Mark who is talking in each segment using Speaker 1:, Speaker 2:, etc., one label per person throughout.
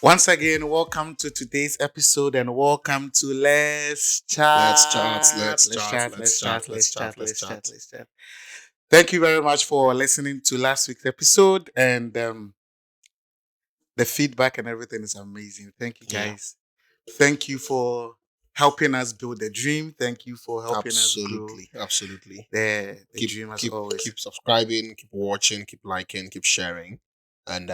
Speaker 1: Once again, welcome to today's episode and welcome to Let's
Speaker 2: Let's chat,
Speaker 1: Chat.
Speaker 2: let's
Speaker 1: Let's
Speaker 2: chat,
Speaker 1: chat,
Speaker 2: let's
Speaker 1: let's
Speaker 2: chat,
Speaker 1: chat,
Speaker 2: let's
Speaker 1: let's
Speaker 2: chat,
Speaker 1: chat,
Speaker 2: let's
Speaker 1: let's chat,
Speaker 2: chat.
Speaker 1: let's chat. Thank you very much for listening to last week's episode and the feedback and everything is amazing. Thank you
Speaker 2: Yeah,
Speaker 1: guys. Thank you for helping us build the dream. Thank you for helping us grow
Speaker 2: absolutely.
Speaker 1: the
Speaker 2: Keep
Speaker 1: dream as
Speaker 2: keep
Speaker 1: always.
Speaker 2: keep subscribing, keep watching, keep liking, keep sharing, and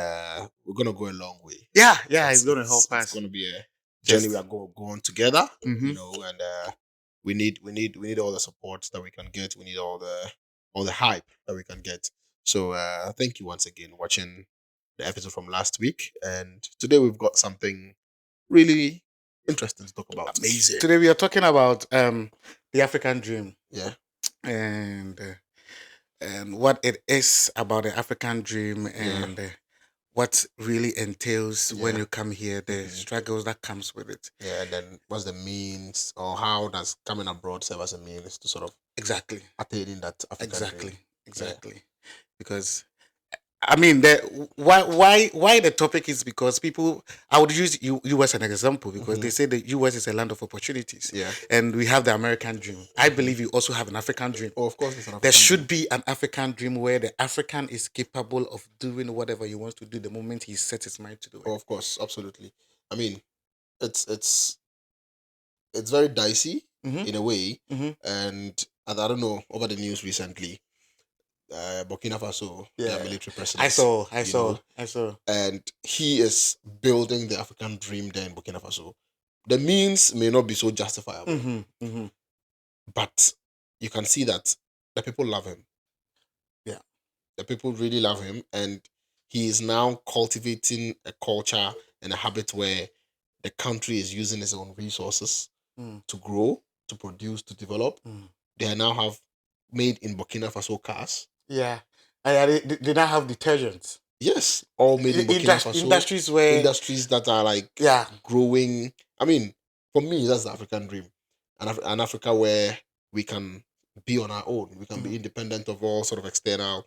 Speaker 2: we're gonna go a long way.
Speaker 1: Yeah, it's
Speaker 2: It's
Speaker 1: going to
Speaker 2: it's
Speaker 1: help
Speaker 2: it's
Speaker 1: us.
Speaker 2: gonna be a journey we
Speaker 1: Just
Speaker 2: are going together,
Speaker 1: mhm.
Speaker 2: and we need all the support that we can get. We need all the hype that we can get. So thank you once again watching the episode from last week, and today we've got something really interesting to talk about.
Speaker 1: Amazing. Today we are talking about the African dream
Speaker 2: Yeah.
Speaker 1: and what it is about the African dream
Speaker 2: Yeah.
Speaker 1: and what really entails when
Speaker 2: Yeah.
Speaker 1: you come here, the
Speaker 2: Mhm.
Speaker 1: struggles that comes with it.
Speaker 2: Yeah, and then what's the means, or how does coming abroad serve as a means to sort of
Speaker 1: Exactly,
Speaker 2: attaining that African dream?
Speaker 1: exactly,
Speaker 2: Yeah.
Speaker 1: exactly. Because I mean, why the topic is because people. I would use US as an example because they
Speaker 2: Hmm.
Speaker 1: say the US is a land of opportunities,
Speaker 2: Yeah.
Speaker 1: and we have the American dream. I
Speaker 2: Hmm.
Speaker 1: believe you also have an African dream.
Speaker 2: Oh, of course, it's an
Speaker 1: There
Speaker 2: African
Speaker 1: should
Speaker 2: dream.
Speaker 1: be an African dream where the African is capable of doing whatever he wants to do the moment he sets his mind to do
Speaker 2: Oh,
Speaker 1: it.
Speaker 2: of course, absolutely. I mean, it's it's very dicey
Speaker 1: Mm-hmm.
Speaker 2: in a way,
Speaker 1: Mm-hmm.
Speaker 2: and I don't know over the news recently, Burkina Faso, their
Speaker 1: Yeah,
Speaker 2: military
Speaker 1: I
Speaker 2: president,
Speaker 1: saw, I
Speaker 2: you
Speaker 1: saw,
Speaker 2: know,
Speaker 1: I saw.
Speaker 2: and he is building the African dream there in Burkina Faso. The means may not be so justifiable,
Speaker 1: Mm-hmm. Mm-hmm.
Speaker 2: but you can see that the people love him.
Speaker 1: Yeah.
Speaker 2: The people really love him, and he is now cultivating a culture and a habit where the country is using its own resources
Speaker 1: Mm.
Speaker 2: to grow, to produce, to develop.
Speaker 1: Mm.
Speaker 2: They now have made in Burkina Faso cars.
Speaker 1: Yeah. They now have detergents.
Speaker 2: Yes, all made in Burkina Faso.
Speaker 1: Industries where,
Speaker 2: Industries that are like
Speaker 1: yeah,
Speaker 2: growing. I mean, for me, that's the African dream. An Africa where we can be on our own. We can be
Speaker 1: mm.
Speaker 2: independent of all sort of external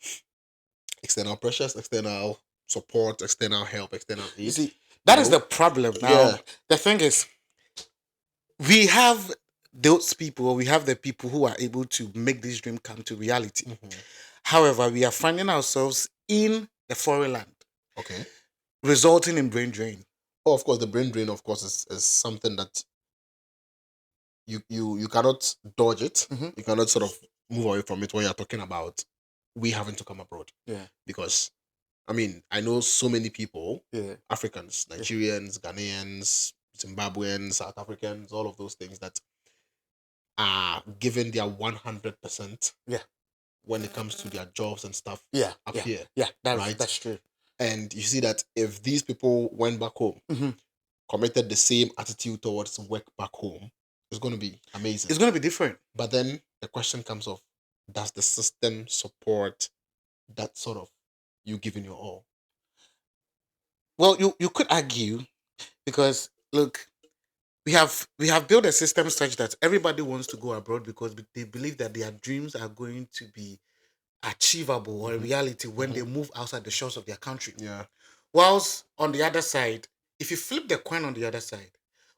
Speaker 2: pressures, external support, external help, external
Speaker 1: You
Speaker 2: aid.
Speaker 1: see,
Speaker 2: You
Speaker 1: that is
Speaker 2: know?
Speaker 1: the problem. Now,
Speaker 2: Yeah.
Speaker 1: the thing is, we have those people, or we have the people who are able to make this dream come to reality.
Speaker 2: Hmm.
Speaker 1: However, we are finding ourselves in the foreign land,
Speaker 2: Okay.
Speaker 1: resulting in brain drain.
Speaker 2: Oh, of course, the brain drain, of course, is something that you cannot dodge it.
Speaker 1: Mm-hmm.
Speaker 2: You cannot sort of move away from it when you're talking about we having to come abroad.
Speaker 1: Yeah,
Speaker 2: Because I mean, I know so many people,
Speaker 1: yeah,
Speaker 2: Africans,
Speaker 1: yeah,
Speaker 2: Nigerians, Ghanaians, Zimbabweans, South Africans, all of those things that are given their 100%
Speaker 1: yeah,
Speaker 2: when it comes to their jobs and stuff
Speaker 1: yeah,
Speaker 2: up
Speaker 1: yeah,
Speaker 2: here,
Speaker 1: yeah.
Speaker 2: right?
Speaker 1: That's true.
Speaker 2: And you see that if these people went back home,
Speaker 1: Mm-hmm.
Speaker 2: committed the same attitude towards work back home, it's going to be amazing.
Speaker 1: It's going to be different.
Speaker 2: But then the question comes of, does the system support that sort of you giving your all?
Speaker 1: Well, you could argue because look, we have built a system such that everybody wants to go abroad because they believe that their dreams are going to be achievable or a
Speaker 2: Hmm.
Speaker 1: reality when
Speaker 2: Hmm.
Speaker 1: they move outside the shores of their country.
Speaker 2: Yeah.
Speaker 1: Whilst on the other side, if you flip the coin on the other side,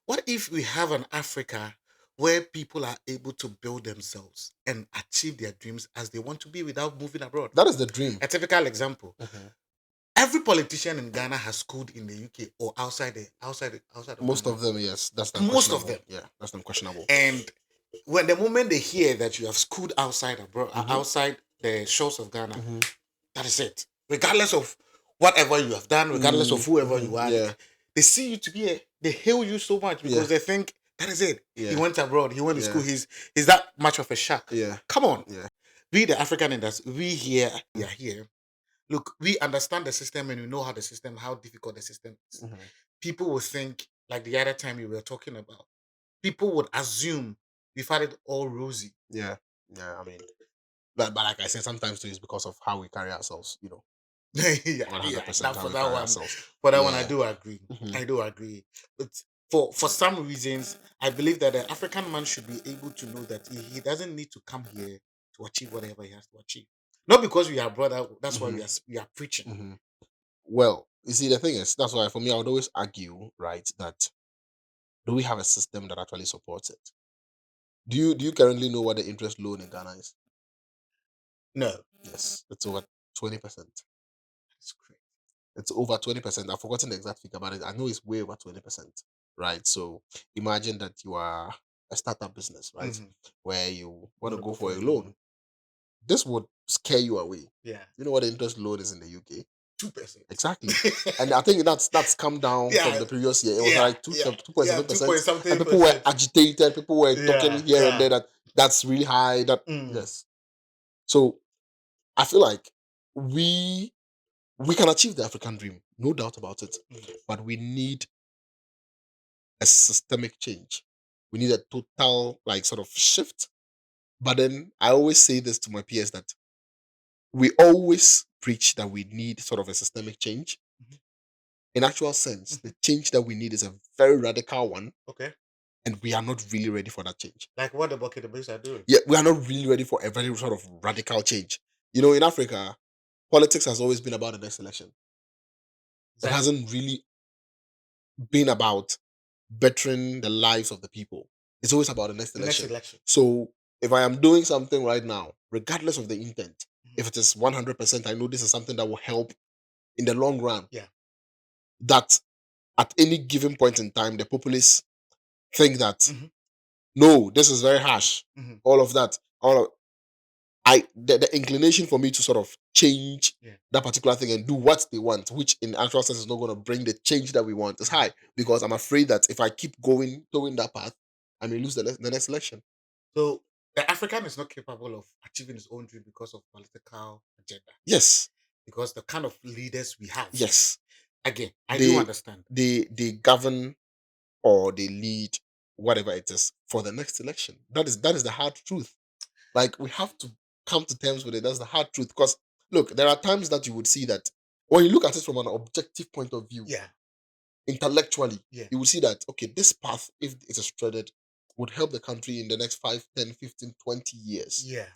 Speaker 1: what if we have an Africa where people are able to build themselves and achieve their dreams as they want to be without moving abroad?
Speaker 2: That is the dream.
Speaker 1: A typical example:
Speaker 2: Mhm.
Speaker 1: every politician in Ghana has schooled in the UK or outside of
Speaker 2: Most
Speaker 1: Ghana.
Speaker 2: of them, yes, that's
Speaker 1: Most of
Speaker 2: unquestionable.
Speaker 1: them,
Speaker 2: Yeah, that's unquestionable.
Speaker 1: and when the moment they hear that you have schooled outside abroad,
Speaker 2: Hmm.
Speaker 1: outside the shores of Ghana,
Speaker 2: Hmm.
Speaker 1: that is it. Regardless of whatever you have done, regardless of whoever
Speaker 2: Hmm.
Speaker 1: you are,
Speaker 2: Yeah,
Speaker 1: they see you to be they hail you so much
Speaker 2: yeah,
Speaker 1: because they think that is it. He
Speaker 2: yeah,
Speaker 1: went abroad, he went to school,
Speaker 2: yeah,
Speaker 1: he's that much of a shark.
Speaker 2: yeah,
Speaker 1: Come on.
Speaker 2: yeah.
Speaker 1: We the African industry, we are here. Look, we understand the system and we know how difficult the system is.
Speaker 2: Hmm.
Speaker 1: People will think, like the other time we were talking about, people would assume we've had it all rosy.
Speaker 2: Yeah, yeah. I mean, but like I said, sometimes too, it's because of how we carry ourselves.
Speaker 1: Yeah,
Speaker 2: One
Speaker 1: yeah.
Speaker 2: hundred percent
Speaker 1: That
Speaker 2: how
Speaker 1: for
Speaker 2: we
Speaker 1: that
Speaker 2: carry
Speaker 1: one,
Speaker 2: ourselves.
Speaker 1: I
Speaker 2: Yeah.
Speaker 1: do agree.
Speaker 2: Hmm.
Speaker 1: I do agree. But for some reasons, I believe that the African man should be able to know that he doesn't need to come here to achieve whatever he has to achieve. Not because we are brother. That's why
Speaker 2: Hmm.
Speaker 1: we are preaching.
Speaker 2: Hmm. Well, You see, the thing is, that's why for me, I would always argue, right, that do we have a system that actually supports it? Do you currently know what the interest loan in Ghana is?
Speaker 1: No.
Speaker 2: Yes, it's over 20%.
Speaker 1: That's great.
Speaker 2: It's over 20%. I've forgotten the exact figure, but I know it's way over 20%. Right. So imagine that you are a startup business, right?
Speaker 1: Mm-hmm.
Speaker 2: Where you
Speaker 1: You
Speaker 2: want
Speaker 1: want
Speaker 2: to
Speaker 1: to
Speaker 2: go
Speaker 1: go
Speaker 2: for
Speaker 1: for
Speaker 2: a
Speaker 1: a
Speaker 2: loan.
Speaker 1: loan?
Speaker 2: This would scare you away.
Speaker 1: Yeah.
Speaker 2: You know what the interest loan is in the UK?
Speaker 1: 2%.
Speaker 2: Exactly. And I think that's come down from
Speaker 1: Yeah.
Speaker 2: the previous year. It was
Speaker 1: Yeah.
Speaker 2: like
Speaker 1: Yeah.
Speaker 2: two point
Speaker 1: Yeah.
Speaker 2: seven
Speaker 1: 2 point
Speaker 2: percent, and
Speaker 1: something
Speaker 2: people were
Speaker 1: percent.
Speaker 2: agitated. People were talking
Speaker 1: Yeah.
Speaker 2: here and
Speaker 1: Yeah.
Speaker 2: there that that's really high. That
Speaker 1: Mm.
Speaker 2: yes. So I feel like we we can achieve the African dream, no doubt about it.
Speaker 1: Mm.
Speaker 2: But we need a systemic change. We need a total like sort of shift. But then I always say this to my peers that we always preach that we need sort of a systemic change.
Speaker 1: Mhm.
Speaker 2: In actual sense,
Speaker 1: Mhm.
Speaker 2: the change that we need is a very radical one,
Speaker 1: Okay.
Speaker 2: and we are not really ready for that change.
Speaker 1: Like what the bucket the are doing.
Speaker 2: Yeah, we are not really ready for a very sort of radical change. You know, in Africa, politics has always been about the next election. It
Speaker 1: Exactly.
Speaker 2: hasn't really been about bettering the lives of the people. It's always about the next
Speaker 1: The next
Speaker 2: election.
Speaker 1: election.
Speaker 2: So if I am doing something right now, regardless of the intent,
Speaker 1: Mhm.
Speaker 2: if it is 100%, I know this is something that will help in the long run.
Speaker 1: Yeah.
Speaker 2: That at any given point in time, the populists think that
Speaker 1: Mhm.
Speaker 2: no, this is very harsh.
Speaker 1: Mhm.
Speaker 2: All of that, all of the inclination for me to sort of change
Speaker 1: Yeah.
Speaker 2: that particular thing and do what they want, which in actual sense is not going to bring the change that we want, is high because I'm afraid that if I keep going that path, I may lose the next election.
Speaker 1: So the African is not capable of achieving his own dream because of political agenda.
Speaker 2: Yes,
Speaker 1: Because the kind of leaders we have.
Speaker 2: yes,
Speaker 1: Again, I do
Speaker 2: they
Speaker 1: understand.
Speaker 2: they govern or they lead whatever it is for the next election. That is the hard truth. Like we have to come to terms with it. That's the hard truth. Because look, there are times that you would see that when you look at it from an objective point of view,
Speaker 1: Yeah.
Speaker 2: intellectually,
Speaker 1: Yeah.
Speaker 2: you will see that okay, this path, if it is treaded, would help the country in the next 5, 10, 15, 20 years.
Speaker 1: Yeah.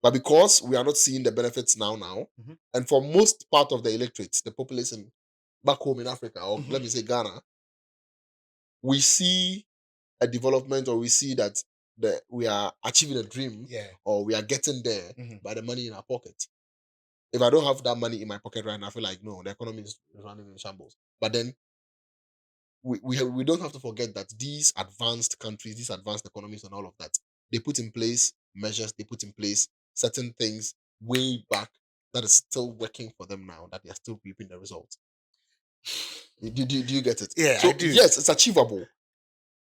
Speaker 2: But because we are not seeing the benefits now,
Speaker 1: Mhm.
Speaker 2: and for most part of the electorate, the population back home in Africa, or
Speaker 1: Mhm.
Speaker 2: let me say Ghana, we see a development or we see that we are achieving a dream
Speaker 1: Yeah.
Speaker 2: or we are getting there
Speaker 1: Mhm.
Speaker 2: by the money in our pocket. If I don't have that money in my pocket right now, I feel like no, the economy is running in shambles. But then we don't have to forget that these advanced countries, these advanced economies, and all of that, they put in place measures, they put in place certain things way back that is still working for them now, that they are still reaping the results. Do you get it?
Speaker 1: Yeah, I
Speaker 2: So,
Speaker 1: do.
Speaker 2: yes, it's achievable,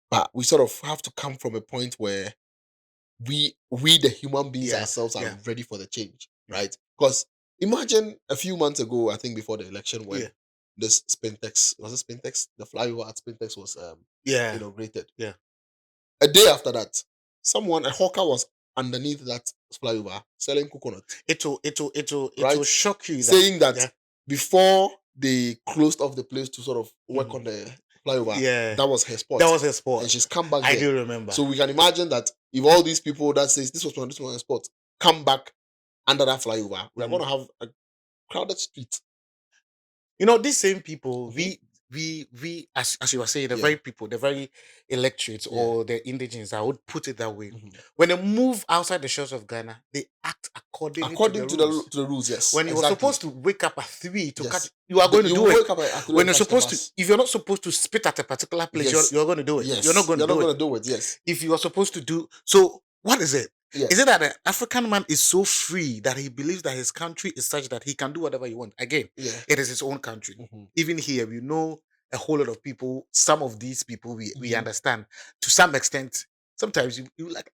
Speaker 2: but we sort of have to come from a point where we the human beings
Speaker 1: Yeah.
Speaker 2: ourselves are
Speaker 1: Yeah.
Speaker 2: ready for the change,
Speaker 1: Yeah.
Speaker 2: right? Because imagine a few months ago, I think before the election,
Speaker 1: Yeah.
Speaker 2: when this Spintex was it Spintex, the flyover at Spintex was
Speaker 1: Yeah.
Speaker 2: inaugurated.
Speaker 1: Yeah.
Speaker 2: A day after that, a hawker was underneath that flyover selling coconut,
Speaker 1: It will
Speaker 2: right?
Speaker 1: shock you that
Speaker 2: Saying that
Speaker 1: yeah.
Speaker 2: before they closed off the place to sort of work
Speaker 1: Mhm.
Speaker 2: on the flyover,
Speaker 1: Yeah.
Speaker 2: that was her
Speaker 1: That
Speaker 2: spot.
Speaker 1: was a sport.
Speaker 2: And she's come back
Speaker 1: I
Speaker 2: there.
Speaker 1: do remember.
Speaker 2: So we can imagine that if all these people that says this was a spot come back under that flyover, we are
Speaker 1: Mhm.
Speaker 2: going to have a crowded street.
Speaker 1: These same people,
Speaker 2: Mhm.
Speaker 1: we as you were saying, the
Speaker 2: Yeah,
Speaker 1: very people, the very electorates
Speaker 2: yeah.
Speaker 1: or the indigenous, I would put it that way.
Speaker 2: Mhm.
Speaker 1: When they move outside the shores of Ghana, they act accordingly to the
Speaker 2: According
Speaker 1: rules.
Speaker 2: to the rules, yes,
Speaker 1: When you were
Speaker 2: exactly.
Speaker 1: supposed to wake up at 3 to catch,
Speaker 2: Yes,
Speaker 1: you are going to
Speaker 2: you
Speaker 1: do it.
Speaker 2: wake up at 3
Speaker 1: When
Speaker 2: and
Speaker 1: you're
Speaker 2: catch the
Speaker 1: supposed to,
Speaker 2: bus.
Speaker 1: if you're not supposed to spit at a particular place,
Speaker 2: Yes,
Speaker 1: you're going to do it. You're not
Speaker 2: yes.
Speaker 1: going to
Speaker 2: You're not
Speaker 1: do it.
Speaker 2: going to do it. Yes,
Speaker 1: If you are supposed to do so, what is it?
Speaker 2: yeah,
Speaker 1: Is it that the African man is so free that he believes that his country is such that he can do whatever he wants? Again,
Speaker 2: yeah.
Speaker 1: it is his own country.
Speaker 2: Mhm.
Speaker 1: Even here, we know a whole lot of people. Some of these people we
Speaker 2: Mhm.
Speaker 1: understand to some extent. Sometimes you like,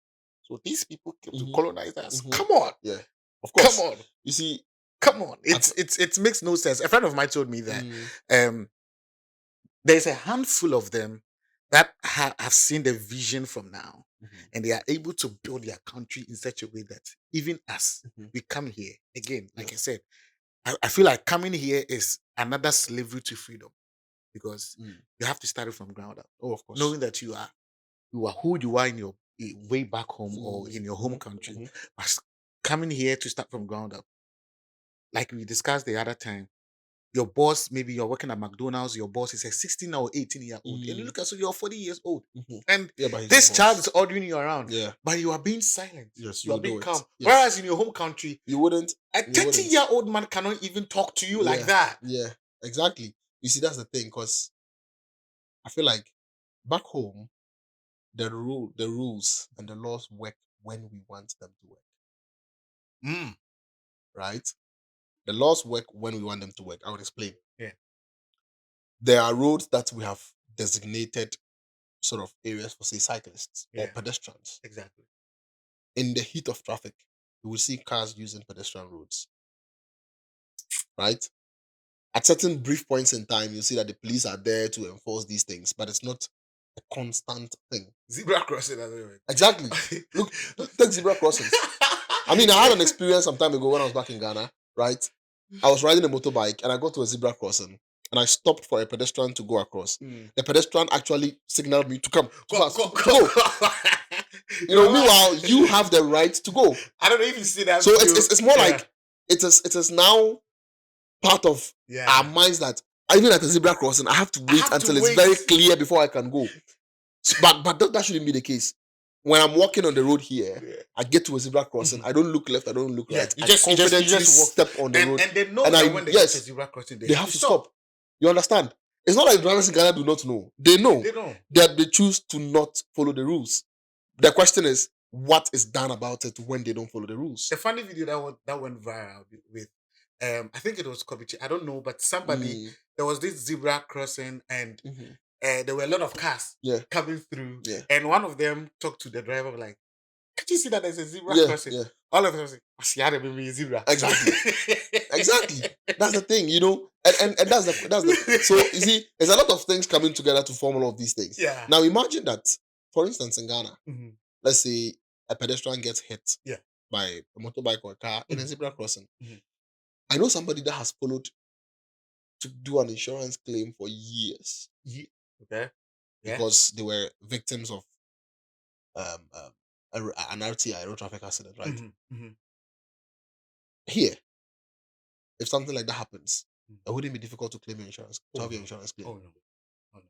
Speaker 1: so these people came to
Speaker 2: Mhm.
Speaker 1: colonize us.
Speaker 2: Mhm.
Speaker 1: Come on,
Speaker 2: Yeah, of
Speaker 1: come
Speaker 2: course.
Speaker 1: on,
Speaker 2: You see,
Speaker 1: come on.
Speaker 2: at
Speaker 1: It makes no sense. A friend of mine told me that
Speaker 2: mm,
Speaker 1: um there's a handful of them that have seen the vision from now,
Speaker 2: mhm,
Speaker 1: and they are able to build their country in such a way that even as
Speaker 2: mhm,
Speaker 1: we come here again,
Speaker 2: yeah,
Speaker 1: like I said, I feel like coming here is another slavery to freedom because
Speaker 2: mm.
Speaker 1: you have to start it from ground up,
Speaker 2: Oh, of course.
Speaker 1: knowing that you are who you are in your way back home or
Speaker 2: Mm,
Speaker 1: in your home
Speaker 2: mhm,
Speaker 1: country,
Speaker 2: mhm,
Speaker 1: but coming here to start from ground up, like we discussed the other time. your boss, maybe you're working at McDonald's, your boss is a 16 or 18-year old, and you
Speaker 2: Mm,
Speaker 1: look at, so you're 40 years old,
Speaker 2: mhm.
Speaker 1: and
Speaker 2: Yeah, but he's your
Speaker 1: this child is
Speaker 2: boss.
Speaker 1: ordering you around,
Speaker 2: Yeah.
Speaker 1: but you are being silent,
Speaker 2: Yes, you
Speaker 1: you are
Speaker 2: will
Speaker 1: being
Speaker 2: do it.
Speaker 1: calm.
Speaker 2: Yes.
Speaker 1: Whereas in your home country,
Speaker 2: You wouldn't.
Speaker 1: a
Speaker 2: You wouldn't.
Speaker 1: 30-year-old man cannot even talk to you like
Speaker 2: Yeah.
Speaker 1: that.
Speaker 2: Yeah. Exactly. You see, that's the thing, because I feel like back home, the rules and the laws work when we want them to work.
Speaker 1: Mm,
Speaker 2: Right? The laws work when we want them to work. I will explain.
Speaker 1: yeah,
Speaker 2: There are roads that we have designated sort of areas for, say, cyclists or
Speaker 1: yeah,
Speaker 2: pedestrians.
Speaker 1: exactly.
Speaker 2: In the heat of traffic, you will see cars using pedestrian roads, right? At certain brief points in time, you see that the police are there to enforce these things, but it's not a constant thing.
Speaker 1: Zebra crossing, that's
Speaker 2: Exactly.
Speaker 1: what
Speaker 2: Look, take zebra crossings. I mean, I had an experience some time ago when I was back in Ghana, right? I was riding a motorbike and I got to a zebra crossing and I stopped for a pedestrian to go across.
Speaker 1: Mm.
Speaker 2: The pedestrian actually signaled me to come, to
Speaker 1: Go,
Speaker 2: pass,
Speaker 1: go,
Speaker 2: to
Speaker 1: go,
Speaker 2: go.
Speaker 1: go.
Speaker 2: Meanwhile, you have the right to go.
Speaker 1: I don't know if you see that
Speaker 2: So
Speaker 1: video.
Speaker 2: it's more
Speaker 1: Yeah,
Speaker 2: like it is now part of our
Speaker 1: yeah.
Speaker 2: minds that even at a zebra crossing, I have to
Speaker 1: I
Speaker 2: wait
Speaker 1: have to
Speaker 2: until it's
Speaker 1: wait.
Speaker 2: very clear before I can go. But that shouldn't be the case. When I'm walking on the road here,
Speaker 1: Yeah.
Speaker 2: I get to a zebra crossing.
Speaker 1: Mhm.
Speaker 2: I don't look left. I don't look
Speaker 1: Yeah,
Speaker 2: right.
Speaker 1: you
Speaker 2: I
Speaker 1: just
Speaker 2: confidently
Speaker 1: walk,
Speaker 2: step on the road,
Speaker 1: and they know
Speaker 2: and
Speaker 1: that when they hit a
Speaker 2: yes,
Speaker 1: zebra crossing,
Speaker 2: they have to stop. You understand? It's not like drivers in Ghana do not know. They know
Speaker 1: They know.
Speaker 2: that they choose to not follow the rules. The question is, what is done about it when they don't follow the rules?
Speaker 1: The funny video that went viral with, I think it was Kobichi. I don't know, but somebody,
Speaker 2: Mm,
Speaker 1: there was this zebra crossing, and
Speaker 2: mhm.
Speaker 1: there were a lot of cars
Speaker 2: Yeah,
Speaker 1: coming through,
Speaker 2: yeah,
Speaker 1: and one of them talked to the driver like, "Can't you see that there's a zebra
Speaker 2: yeah,
Speaker 1: crossing?"
Speaker 2: yeah.
Speaker 1: All of them say, "What's the other baby zebra?"
Speaker 2: Exactly. Exactly. That's the thing, and that's the so you see, there's a lot of things coming together to form all of these things.
Speaker 1: Yeah.
Speaker 2: Now imagine that, for instance, in Ghana,
Speaker 1: Mhm.
Speaker 2: let's say a pedestrian gets hit
Speaker 1: Yeah.
Speaker 2: by a motorbike or a car in a
Speaker 1: Mhm.
Speaker 2: zebra crossing.
Speaker 1: Mhm.
Speaker 2: I know somebody that has followed to do an insurance claim for years
Speaker 1: Ye- Okay. Yeah.
Speaker 2: because they were victims of um, um an RTI, road traffic accident, right?
Speaker 1: Mhm. Mhm.
Speaker 2: Here, if something like that happens,
Speaker 1: Mhm.
Speaker 2: it wouldn't be difficult to claim your insurance, to
Speaker 1: Oh
Speaker 2: have your
Speaker 1: no.
Speaker 2: insurance claim.
Speaker 1: Oh no. Oh no.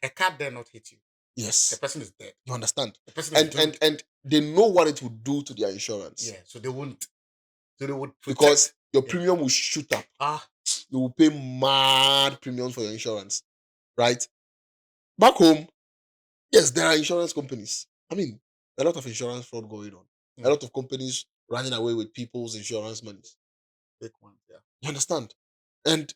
Speaker 1: A car dare not hit you. The
Speaker 2: Yes.
Speaker 1: person is dead.
Speaker 2: You understand?
Speaker 1: The person is
Speaker 2: And
Speaker 1: doomed.
Speaker 2: they know what it would do to their insurance
Speaker 1: Yeah. So they won't. So they would
Speaker 2: because
Speaker 1: protect.
Speaker 2: your
Speaker 1: Yeah.
Speaker 2: premium will shoot up.
Speaker 1: Ah.
Speaker 2: You will pay mad premiums for your insurance, right? Back home, yes, there are insurance companies. I mean, a lot of insurance fraud going on. A
Speaker 1: Mm,
Speaker 2: lot of companies running away with people's insurance monies.
Speaker 1: big ones. Yeah.
Speaker 2: You understand? And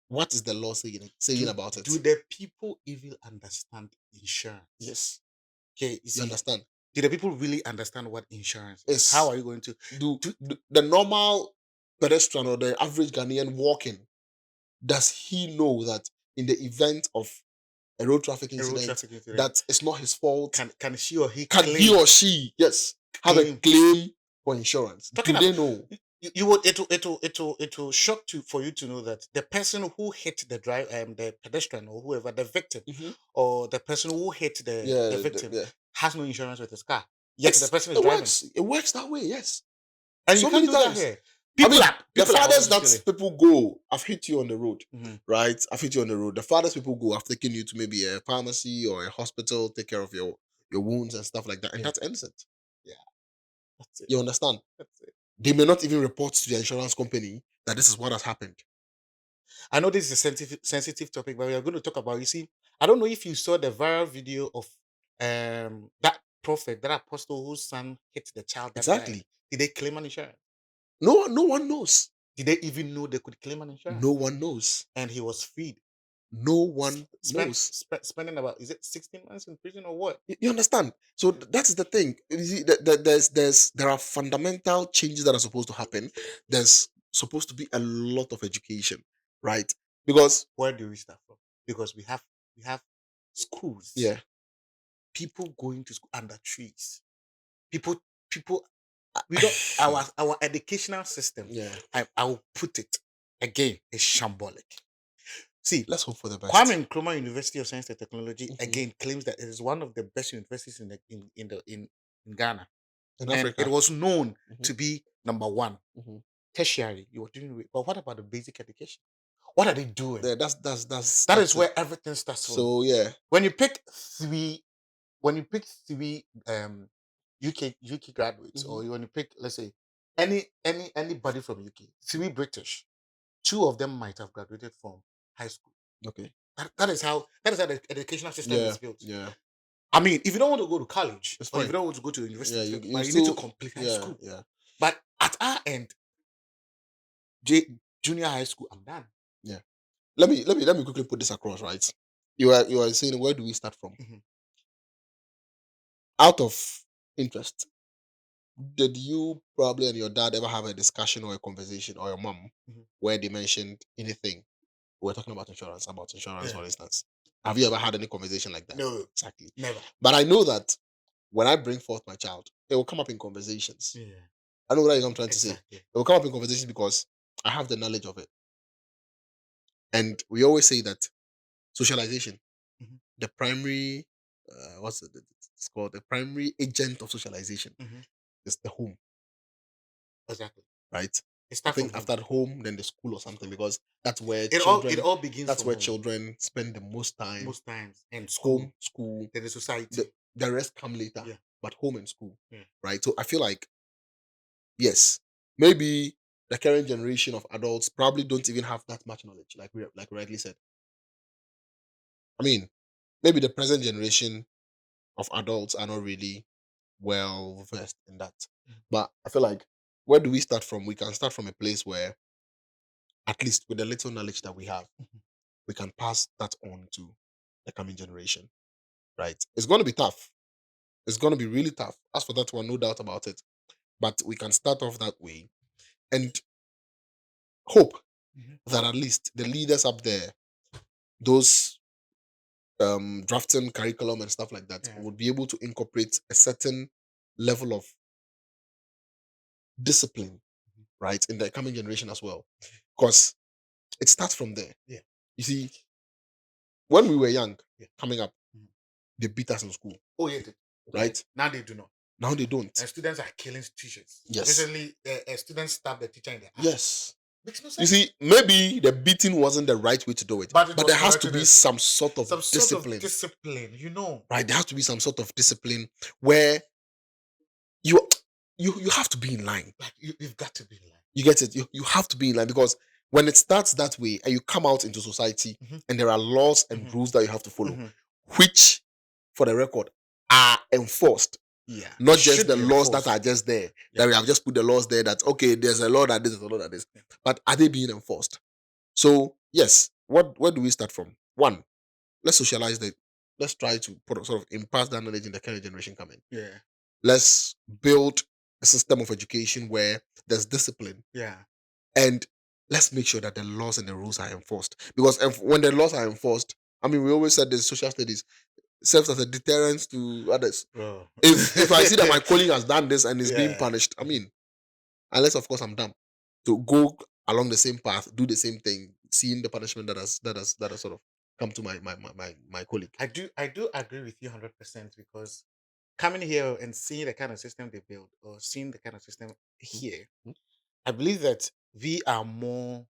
Speaker 2: what is the law saying
Speaker 1: Do
Speaker 2: about it?
Speaker 1: do the people even understand insurance?
Speaker 2: Yes,
Speaker 1: Okay. You
Speaker 2: you
Speaker 1: see,
Speaker 2: understand.
Speaker 1: do the people really understand what insurance is? How
Speaker 2: Yes,
Speaker 1: are you going to do
Speaker 2: the normal pedestrian or the average Ghanaian walking, does he know that in the event of a road traffic
Speaker 1: a road
Speaker 2: incident
Speaker 1: traffic incident?
Speaker 2: that it's not his fault,
Speaker 1: Can she or he
Speaker 2: can he
Speaker 1: claim
Speaker 2: or she, yes, have a
Speaker 1: claim?
Speaker 2: claim for insurance?
Speaker 1: Talking
Speaker 2: Do they
Speaker 1: about,
Speaker 2: know?
Speaker 1: you would, it will shock to for you to know that the person who hit the pedestrian, or whoever, the victim,
Speaker 2: Mhm.
Speaker 1: or the person who hit the
Speaker 2: Yeah,
Speaker 1: victim,
Speaker 2: yeah.
Speaker 1: has no insurance with his car, yet the
Speaker 2: Yes,
Speaker 1: person is
Speaker 2: it
Speaker 1: driving,
Speaker 2: works. It works that way. Yes,
Speaker 1: and you
Speaker 2: so
Speaker 1: can't
Speaker 2: many
Speaker 1: do that
Speaker 2: times.
Speaker 1: here.
Speaker 2: I
Speaker 1: People
Speaker 2: mean,
Speaker 1: are
Speaker 2: the
Speaker 1: people are
Speaker 2: farthest
Speaker 1: always
Speaker 2: that
Speaker 1: stealing.
Speaker 2: people go, I've hit you on the road,
Speaker 1: Mhm.
Speaker 2: right? I've hit you on the road. The farthest people go, I've taken you to maybe a pharmacy or a hospital, take care of your wounds and stuff like that, and
Speaker 1: Yeah,
Speaker 2: that's innocent.
Speaker 1: yeah, that's it.
Speaker 2: You understand?
Speaker 1: That's it.
Speaker 2: They may not even report to the insurance company that this is what has happened.
Speaker 1: I know this is a sensitive topic, but we are going to talk about. You see, I don't know if you saw the viral video of that prophet, that apostle whose son hit the child that died.
Speaker 2: Exactly.
Speaker 1: Did they claim an insurance?
Speaker 2: No one knows.
Speaker 1: Did they even know they could claim an
Speaker 2: No
Speaker 1: insurance?
Speaker 2: one knows.
Speaker 1: And he was freed.
Speaker 2: No one
Speaker 1: Spent
Speaker 2: knows.
Speaker 1: spending about, is it 16 months in prison or what?
Speaker 2: You understand? So that is the thing. You see, there are fundamental changes that are supposed to happen. There's supposed to be a lot of education, right? Because
Speaker 1: Where do we start from? Because we have schools,
Speaker 2: yeah,
Speaker 1: people going to school under trees. People people we don't, our educational system,
Speaker 2: yeah.
Speaker 1: I will put it again, is shambolic. See,
Speaker 2: Let's hope for the
Speaker 1: Kwame
Speaker 2: best.
Speaker 1: Nkrumah University of Science and Technology
Speaker 2: Mhm.
Speaker 1: again claims that it is one of the best universities in Ghana,
Speaker 2: In
Speaker 1: and it
Speaker 2: Africa.
Speaker 1: was known
Speaker 2: Mhm,
Speaker 1: to be number one.
Speaker 2: mhm.
Speaker 1: tertiary, you were dealing with. But what about the basic education? What are they doing?
Speaker 2: Yeah, that's
Speaker 1: That is
Speaker 2: that's it.
Speaker 1: where everything starts from.
Speaker 2: So yeah.
Speaker 1: When you pick three, when you pick three UK graduates,
Speaker 2: Hmm.
Speaker 1: or when you pick, let's say, anybody from UK, three British, two of them might have graduated from high school.
Speaker 2: Okay.
Speaker 1: That is how the educational system
Speaker 2: Yeah.
Speaker 1: is built.
Speaker 2: Yeah.
Speaker 1: I mean, if you don't want to go to college
Speaker 2: It's
Speaker 1: or if you
Speaker 2: fine.
Speaker 1: don't want to go to university,
Speaker 2: Yeah.
Speaker 1: it's
Speaker 2: You
Speaker 1: fine,
Speaker 2: you
Speaker 1: but you need to
Speaker 2: still.
Speaker 1: complete high
Speaker 2: Yeah.
Speaker 1: school.
Speaker 2: Yeah.
Speaker 1: But at our end, junior high school, I'm done.
Speaker 2: Yeah. Let me quickly put this across. Right. You are saying, where do we start from?
Speaker 1: Mhm,
Speaker 2: Out of interest, did you probably and your dad ever have a discussion or a conversation, or your mom,
Speaker 1: mhm.
Speaker 2: where they mentioned anything? We're talking about insurance,
Speaker 1: Yeah.
Speaker 2: for instance. Have you ever had any conversation like that?
Speaker 1: No,
Speaker 2: Exactly.
Speaker 1: never.
Speaker 2: But I know that when I bring forth my child, it will come up in conversations.
Speaker 1: Yeah,
Speaker 2: I know what I'm trying to say. It
Speaker 1: exactly.
Speaker 2: will come up in conversations because I have the knowledge of it. And we always say that socialization,
Speaker 1: Mhm,
Speaker 2: the primary, what's it? It's called the primary agent of socialization
Speaker 1: mhm.
Speaker 2: is the home,
Speaker 1: Exactly.
Speaker 2: right?
Speaker 1: It
Speaker 2: I
Speaker 1: starts from
Speaker 2: think
Speaker 1: home.
Speaker 2: after the home, then the school or something, because
Speaker 1: It all begins
Speaker 2: that's
Speaker 1: from
Speaker 2: where
Speaker 1: home
Speaker 2: children spend the most time.
Speaker 1: most times, and school,
Speaker 2: Home, school,
Speaker 1: then the
Speaker 2: the,
Speaker 1: society.
Speaker 2: the rest come later,
Speaker 1: Yeah,
Speaker 2: but home and school,
Speaker 1: yeah.
Speaker 2: right? So I feel like, yes, maybe the current generation of adults probably don't even have that much knowledge, like we rightly said. I mean, maybe the present generation of adults are not really well versed in that.
Speaker 1: Mhm,
Speaker 2: But I feel like, where do we start from? We can start from a place where, at least with the little knowledge that we have,
Speaker 1: mhm.
Speaker 2: we can pass that on to the coming generation, right? It's going to be tough. It's going to be really tough. As for that one, no doubt about it. But we can start off that way and hope
Speaker 1: Mhm.
Speaker 2: that at least the leaders up there, those drafting curriculum and stuff like that,
Speaker 1: Yeah.
Speaker 2: would be able to incorporate a certain level of discipline,
Speaker 1: Mhm.
Speaker 2: right, in the coming generation as well. Because it starts from there.
Speaker 1: Yeah.
Speaker 2: You see, when we were young,
Speaker 1: Yeah.
Speaker 2: coming up,
Speaker 1: Mhm.
Speaker 2: they beat us in school,
Speaker 1: Oh yeah. Oh yeah.
Speaker 2: right?
Speaker 1: Now they do not.
Speaker 2: Now they don't.
Speaker 1: And students are killing teachers.
Speaker 2: Yes.
Speaker 1: Recently, a student stabbed the teacher in the eye.
Speaker 2: Yes.
Speaker 1: Makes no
Speaker 2: You
Speaker 1: sense.
Speaker 2: see, maybe the beating wasn't the right way to do it,
Speaker 1: But it
Speaker 2: but
Speaker 1: was
Speaker 2: there has to
Speaker 1: corrected
Speaker 2: be
Speaker 1: as
Speaker 2: some sort of
Speaker 1: some sort of
Speaker 2: discipline,
Speaker 1: discipline,
Speaker 2: right? There has to be some sort of discipline where you you have to be in line.
Speaker 1: Like you've got to be like.
Speaker 2: You get it? You have to be in line, because when it starts that way and you come out into society
Speaker 1: Mhm,
Speaker 2: and there are laws and
Speaker 1: mhm,
Speaker 2: rules that you have to follow,
Speaker 1: mhm.
Speaker 2: which, for the record, are enforced,
Speaker 1: Yeah. It
Speaker 2: not just
Speaker 1: should
Speaker 2: the
Speaker 1: be
Speaker 2: laws that
Speaker 1: enforced.
Speaker 2: are just there,
Speaker 1: Yeah.
Speaker 2: that we have just put the laws there, that okay, there's a law that this, there's a law that this,
Speaker 1: Yeah.
Speaker 2: but are they being enforced? So yes, where do we start from? One, let's socialize the let's try to put sort of impart that knowledge in the current generation coming.
Speaker 1: Yeah.
Speaker 2: Let's build a system of education where there's discipline,
Speaker 1: Yeah.
Speaker 2: and let's make sure that the laws and the rules are enforced. Because when the laws are enforced, I mean, we always said this, social studies serves as a deterrent to others.
Speaker 1: Bro.
Speaker 2: If I see that my colleague has done this and is being
Speaker 1: Yeah.
Speaker 2: punished, I
Speaker 1: Mhm.
Speaker 2: mean, unless of course I'm dumb, to go along the same path, do the same thing, seeing the punishment that has sort of come to my colleague.
Speaker 1: I do agree with you 100% because coming here and seeing the kind of system they build or seeing the kind of system
Speaker 2: Mhm,
Speaker 1: here,
Speaker 2: mhm.
Speaker 1: I believe that we are more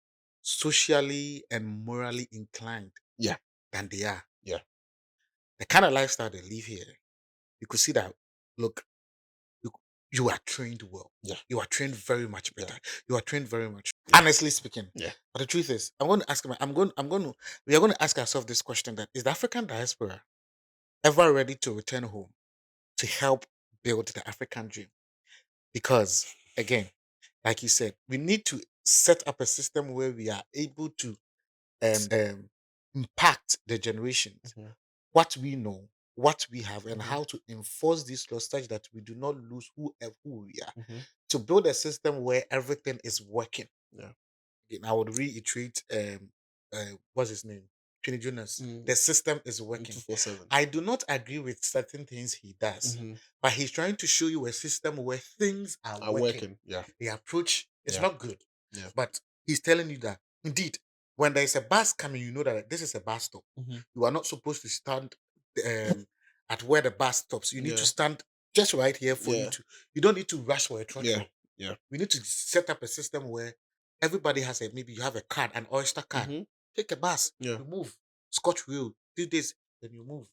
Speaker 1: socially and morally inclined
Speaker 2: Yeah,
Speaker 1: than they are.
Speaker 2: yeah,
Speaker 1: The kind of lifestyle they live here, you could see that, look, you, you are trained well.
Speaker 2: yeah,
Speaker 1: You are trained very much
Speaker 2: yeah,
Speaker 1: better. You are trained very much,
Speaker 2: yeah,
Speaker 1: honestly speaking.
Speaker 2: yeah.
Speaker 1: But the truth is, we are going to ask ourselves this question: that is the African diaspora ever ready to return home to help build the African dream? Because again, like you said, we need to set up a system where we are able to impact the generations,
Speaker 2: Mhm,
Speaker 1: what we know, what we have, and
Speaker 2: mhm,
Speaker 1: how to enforce these laws such that we do not lose who we are.
Speaker 2: mhm.
Speaker 1: To build a system where everything is working.
Speaker 2: Yeah.
Speaker 1: Again, I would reiterate what's his name? Trini Jonas.
Speaker 2: Mm,
Speaker 1: The system is working.
Speaker 2: 247.
Speaker 1: I do not agree with certain things he does,
Speaker 2: Mm-hmm.
Speaker 1: but he's trying to show you a system where things are
Speaker 2: Are
Speaker 1: working.
Speaker 2: working. Yeah,
Speaker 1: The approach is
Speaker 2: yeah,
Speaker 1: not good,
Speaker 2: yeah.
Speaker 1: but he's telling you that indeed, when there is a bus coming, you know that this is a bus stop.
Speaker 2: Mm-hmm.
Speaker 1: You are not supposed to stand at where the bus stops. You need to
Speaker 2: Yeah,
Speaker 1: stand just right here for you
Speaker 2: yeah,
Speaker 1: to. You don't need to rush for a
Speaker 2: yeah,
Speaker 1: throttle.
Speaker 2: yeah,
Speaker 1: We need to set up a system where everybody has a maybe you have a card, an Oyster card.
Speaker 2: Mm-hmm.
Speaker 1: Take a bus,
Speaker 2: Yeah.
Speaker 1: you move. Scotch wheel, do this, then you move.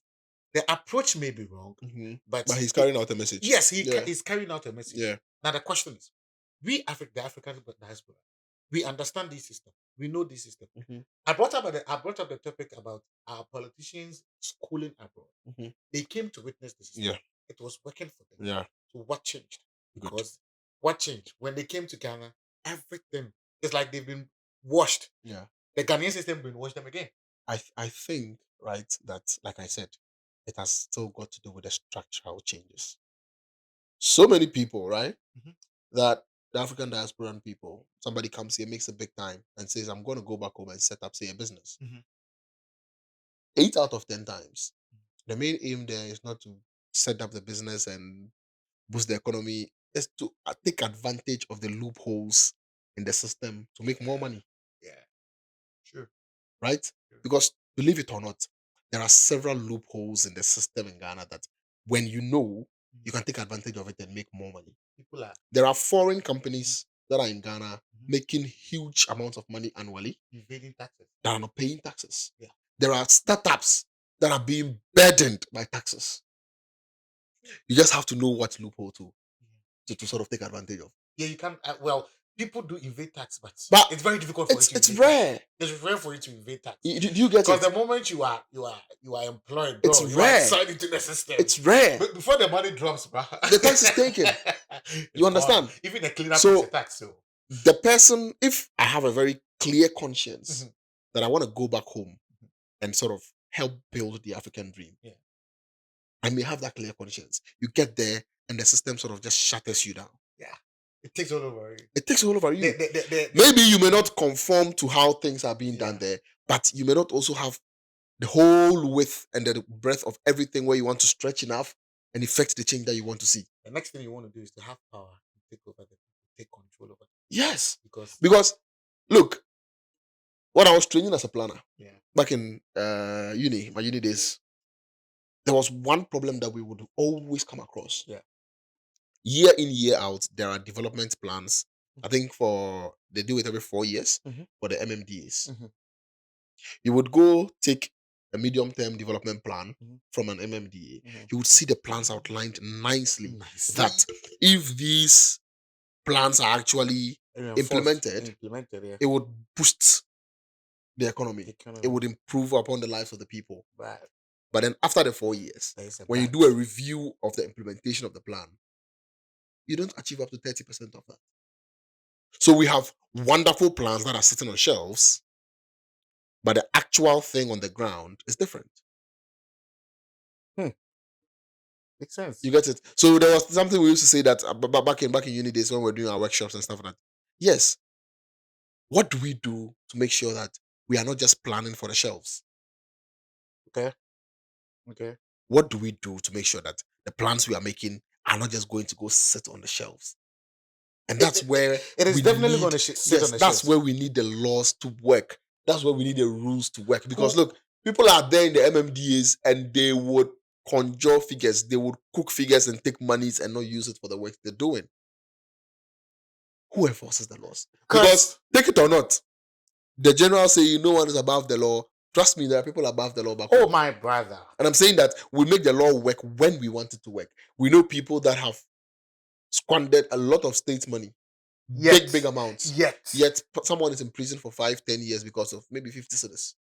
Speaker 1: The approach may be wrong,
Speaker 2: Mm-hmm.
Speaker 1: but
Speaker 2: But he's carrying out a message.
Speaker 1: yes,
Speaker 2: Yeah.
Speaker 1: is carrying out a message.
Speaker 2: Yeah.
Speaker 1: Now the question is, the African diaspora, we understand this system. We know this system.
Speaker 2: Mm-hmm.
Speaker 1: I brought up the topic about our politicians schooling abroad.
Speaker 2: Mm-hmm.
Speaker 1: They came to witness the system.
Speaker 2: Yeah.
Speaker 1: It was working for them.
Speaker 2: Yeah.
Speaker 1: So what changed?
Speaker 2: Good.
Speaker 1: Because what changed? When they came to Ghana, everything is like they've been washed.
Speaker 2: Yeah.
Speaker 1: The Ghanaian system brainwashed them again.
Speaker 2: I think, right, that, like I said, it has still got to do with the structural changes. So many people, right,
Speaker 1: Mhm.
Speaker 2: that the African diasporan people, somebody comes here, makes a big time, and says, I'm going to go back home and set up, say, a business.
Speaker 1: Mhm.
Speaker 2: 8 out of 10 times, the main aim there is not to set up the business and boost the economy, is to take advantage of the loopholes in the system to make more money,
Speaker 1: Yeah, sure.
Speaker 2: right?
Speaker 1: Sure.
Speaker 2: Because believe it or not, there are several loopholes in the system in Ghana that when you know, you can take advantage of it and make more money.
Speaker 1: People are
Speaker 2: There are foreign companies that are in Ghana
Speaker 1: Mhm.
Speaker 2: making huge amounts of money annually
Speaker 1: evading taxes.
Speaker 2: that are not paying taxes.
Speaker 1: Yeah.
Speaker 2: There are startups that are being burdened by taxes. You just have to know what loophole to sort of take advantage of.
Speaker 1: Yeah, you can. Well, people do evade tax, but
Speaker 2: But
Speaker 1: it's very difficult for you to
Speaker 2: it's
Speaker 1: evade tax.
Speaker 2: rare.
Speaker 1: It's rare for you to evade tax
Speaker 2: Do you get
Speaker 1: because
Speaker 2: it?
Speaker 1: the moment you are employed,
Speaker 2: It's
Speaker 1: bro, you are
Speaker 2: rare.
Speaker 1: signed into the system.
Speaker 2: It's rare.
Speaker 1: But before the money drops, bro,
Speaker 2: The tax is taken. You
Speaker 1: it's gone.
Speaker 2: understand?
Speaker 1: Even the cleaner pays
Speaker 2: So
Speaker 1: a tax. So
Speaker 2: the person, if I have a very clear conscience
Speaker 1: Mhm.
Speaker 2: that I want to go back home and sort of help build the African dream,
Speaker 1: Yeah.
Speaker 2: I may have that clear conscience. You get there and the system sort of just shatters you down.
Speaker 1: Yeah, it takes all over you.
Speaker 2: It takes all over you.
Speaker 1: The
Speaker 2: Maybe you may not conform to how things are being done
Speaker 1: Yeah.
Speaker 2: there, but you may not also have the whole width and the breadth of everything where you want to stretch enough and effect the change that you want to see.
Speaker 1: The next thing you want to do is to have power, and take over the people, take control over
Speaker 2: Yes.
Speaker 1: because
Speaker 2: Because look, when I was training as a planner
Speaker 1: yeah,
Speaker 2: back in my uni days, there was one problem that we would always come across.
Speaker 1: Yeah.
Speaker 2: Year in, year out, there are development plans. I think they do it every 4 years
Speaker 1: Mhm.
Speaker 2: for the MMDAs.
Speaker 1: Mhm.
Speaker 2: You would go take a medium term development plan
Speaker 1: Mhm.
Speaker 2: from an MMDA.
Speaker 1: Mhm.
Speaker 2: You would see the plans outlined nicely
Speaker 1: Nice.
Speaker 2: that if these plans are actually
Speaker 1: Reinforced,
Speaker 2: implemented,
Speaker 1: implemented, yeah.
Speaker 2: it would boost the
Speaker 1: The
Speaker 2: economy. It
Speaker 1: economy.
Speaker 2: would improve upon the lives of the people.
Speaker 1: But
Speaker 2: But then after the 4 years,
Speaker 1: there is a
Speaker 2: when you
Speaker 1: but.
Speaker 2: do a review of the implementation of the plan, you don't achieve up to 30% of that. So we have wonderful plans that are sitting on shelves, but the actual thing on the ground is different.
Speaker 1: Makes sense.
Speaker 2: You get it? So there was something we used to say that back in uni days when we are doing our workshops and stuff like that. Yes, what do we do to make sure that we are not just planning for the shelves?
Speaker 1: Okay. Okay.
Speaker 2: What do we do to make sure that the plans we are making are not just going to go sit on the shelves? And that's where
Speaker 1: It is
Speaker 2: we
Speaker 1: definitely going
Speaker 2: need,
Speaker 1: to sit on
Speaker 2: yes,
Speaker 1: the
Speaker 2: that's
Speaker 1: shelves.
Speaker 2: where we need the laws to work. That's where we need the rules to work. Because
Speaker 1: Who-
Speaker 2: look, people are there in the MMDAs and they would conjure figures, they would cook figures and take monies and not use it for the work they're doing. Who enforces the laws? Because
Speaker 1: Because
Speaker 2: take it or not, the general say no one is above the law. Trust me, there are people above the law back
Speaker 1: oh
Speaker 2: home.
Speaker 1: my brother.
Speaker 2: And I'm saying that we make the law work when we want it to work. We know people that have squandered a lot of state money, big amounts.
Speaker 1: Yet
Speaker 2: Someone is in prison for 5, 10 years because of maybe 50 cedis.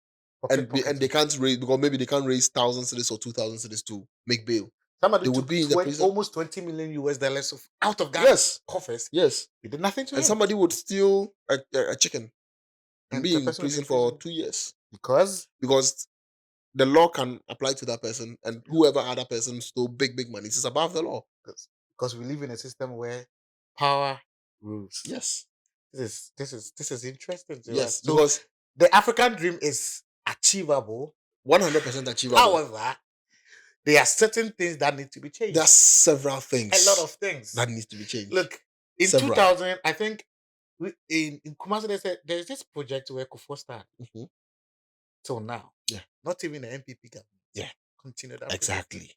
Speaker 2: And they
Speaker 1: pocket.
Speaker 2: can't raise, because maybe they can't raise 1,000 cedis or 2,000 cedis to make bail.
Speaker 1: Somebody
Speaker 2: They would
Speaker 1: took
Speaker 2: be in the prison.
Speaker 1: almost 20 million US dollars out of Ghana
Speaker 2: Yes,
Speaker 1: coffers.
Speaker 2: yes.
Speaker 1: You did nothing to
Speaker 2: And
Speaker 1: him.
Speaker 2: somebody would steal a chicken and be
Speaker 1: the
Speaker 2: in
Speaker 1: person was
Speaker 2: prison
Speaker 1: in
Speaker 2: for
Speaker 1: prison
Speaker 2: 2 years
Speaker 1: because
Speaker 2: because the law can apply to that person, and whoever other person stole big money is above the law.
Speaker 1: because we live in a system where power rules.
Speaker 2: Yes,
Speaker 1: This is interesting to us.
Speaker 2: yes,
Speaker 1: So
Speaker 2: because
Speaker 1: the African dream is achievable.
Speaker 2: 100% achievable.
Speaker 1: However, there are certain things that need to be
Speaker 2: There are
Speaker 1: changed.
Speaker 2: several things
Speaker 1: A lot of things.
Speaker 2: that needs to be changed.
Speaker 1: Look, in
Speaker 2: Several.
Speaker 1: 2000, I think in Kumasi, they said there's this project where Kufo started
Speaker 2: Mhm.
Speaker 1: till now.
Speaker 2: Yeah.
Speaker 1: Not even the NPP government.
Speaker 2: Yeah.
Speaker 1: Continue that project.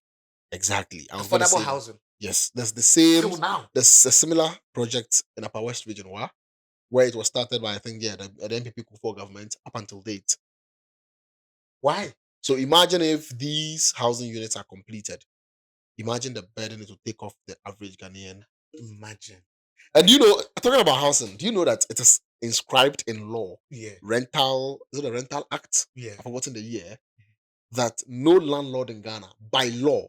Speaker 2: Exactly. I was going to
Speaker 1: Affordable
Speaker 2: say that.
Speaker 1: housing.
Speaker 2: Yes, there's the same.
Speaker 1: Till now.
Speaker 2: There's a similar project in Upper West Region, where it was started by, I think, yeah, the NPP Kufuor government up until date.
Speaker 1: Why?
Speaker 2: So imagine if these housing units are completed. Imagine the burden it will take off the average Ghanaian.
Speaker 1: Imagine.
Speaker 2: And you know, talking about housing, do you know that it is inscribed in law?
Speaker 1: Yeah.
Speaker 2: Is it the Rental Act?
Speaker 1: Yeah.
Speaker 2: I've forgotten the year. That no landlord in Ghana, by law,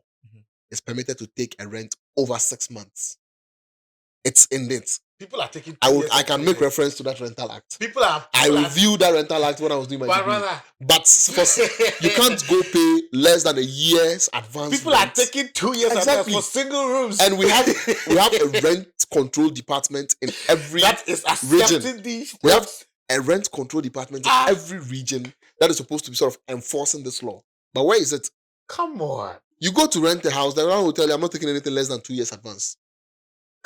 Speaker 2: is permitted to take a rent over 6 months. It's in it.
Speaker 1: People are taking 2 years.
Speaker 2: I can make
Speaker 1: years.
Speaker 2: reference to that Rental Act. I
Speaker 1: People
Speaker 2: reviewed that Rental Act when I was doing my degree. But you can't go pay less than a year's advance.
Speaker 1: People are taking 2 years exactly. For single rooms.
Speaker 2: And we have a rent control department in every
Speaker 1: that is
Speaker 2: region.
Speaker 1: These
Speaker 2: we have a rent control department in every region that is supposed to be sort of enforcing this law. But where is it?
Speaker 1: Come on.
Speaker 2: You go to rent a house, the landlord will tell you, I'm not taking anything less than 2 years advance.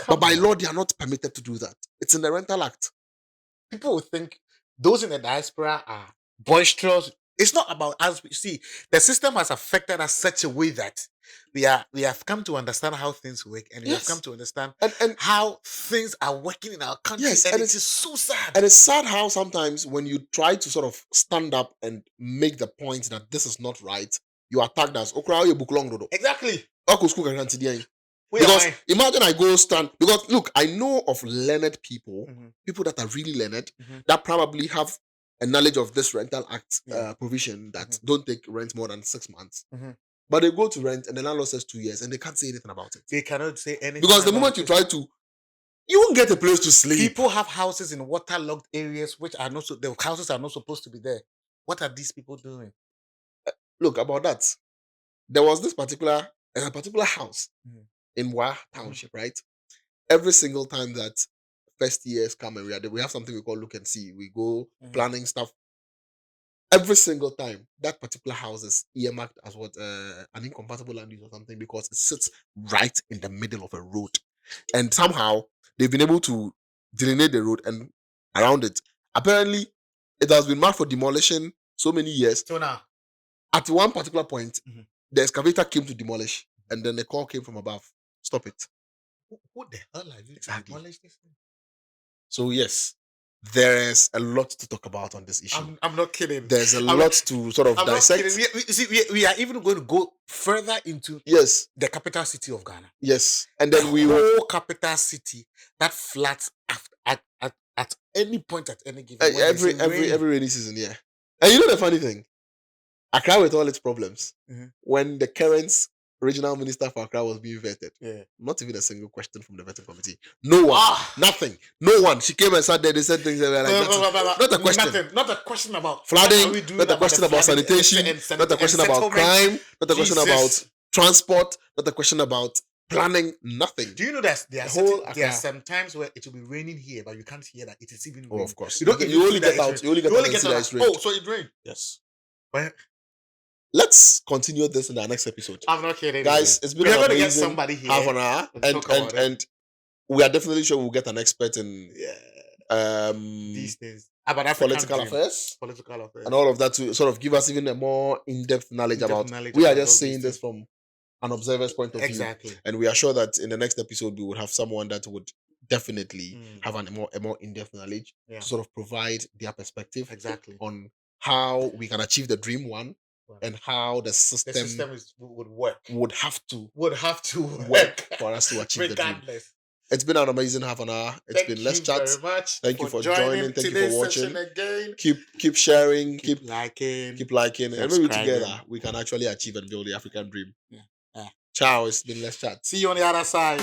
Speaker 2: But by law, they are not permitted to do that. It's in the Rental Act.
Speaker 1: People will think those in the diaspora are boisterous. It's not about us. See, the system has affected us such a way that we have come to understand how things work, and we have come to understand and how things are working in our country. Yes, and it is so sad.
Speaker 2: And it's sad how sometimes when you try to sort of stand up and make the point that this is not right, you are tagged as
Speaker 1: exactly.
Speaker 2: Because imagine I go stand, because look, I know of learned people, people that are really learned, that probably have a knowledge of this Rental Act provision that don't take rent more than 6 months. But they go to rent and the landlord says 2 years and they can't say anything about it.
Speaker 1: They cannot say anything.
Speaker 2: Because the moment you try to, you won't get a place to sleep.
Speaker 1: People have houses in waterlogged areas which are not the houses are not supposed to be there. What are these people doing?
Speaker 2: Look, about that, there was this particular house in Wa Township, right? Every single time that first years come and we have something we call look and see. We go planning stuff. Every single time that particular house is earmarked as what an incompatible land use or something because it sits right in the middle of a road, and somehow they've been able to delineate the road and around it. Apparently, it has been marked for demolition so many years.
Speaker 1: So now,
Speaker 2: at one particular point, the excavator came to demolish, and then the call came from above. Stop it.
Speaker 1: Who the hell are you to demolish this thing?
Speaker 2: So yes, there is a lot to talk about on this issue.
Speaker 1: I'm not kidding.
Speaker 2: There's a lot to sort of dissect.
Speaker 1: We are even going to go further into the capital city of Ghana.
Speaker 2: Yes, and then
Speaker 1: the whole capital city that flats at any point at any given
Speaker 2: every rainy season. Yeah, and you know the funny thing, Accra with all its problems, when the current regional minister for Accra was being vetted. Not even a single question from the vetting committee. No one. Nothing. No one. She came and sat there. They said things like not a question.
Speaker 1: Not a question about
Speaker 2: flooding. Not a question about sanitation. Not a question about crime. Not a question about transport. Not a question about planning. Nothing.
Speaker 1: Do you know that there are some times where it will be raining here, but you can't hear that it is even raining.
Speaker 2: Oh, of course.
Speaker 1: You only get out.
Speaker 2: You only get out.
Speaker 1: Oh, so it rained.
Speaker 2: Yes.
Speaker 1: But
Speaker 2: let's continue this in our next episode.
Speaker 1: I'm not kidding,
Speaker 2: guys. It's been
Speaker 1: we are going
Speaker 2: to
Speaker 1: get somebody here
Speaker 2: half an hour, and we are definitely sure we'll get an expert in
Speaker 1: these things about
Speaker 2: political affairs, and all of that to sort of give us even a more in-depth knowledge about. We are just saying this from an observer's point of view, and we are sure that in the next episode we would have someone that would definitely have a more in-depth knowledge to sort of provide their perspective on how we can achieve the dream one. And how the system would have to work for us to achieve the dream. It's been an amazing half an hour. It's been less chat. Thank you for joining. Thank you for watching. Keep sharing. Keep liking. And maybe together we can actually achieve and build the African dream. Ciao. It's been less chat.
Speaker 1: See you on the other side.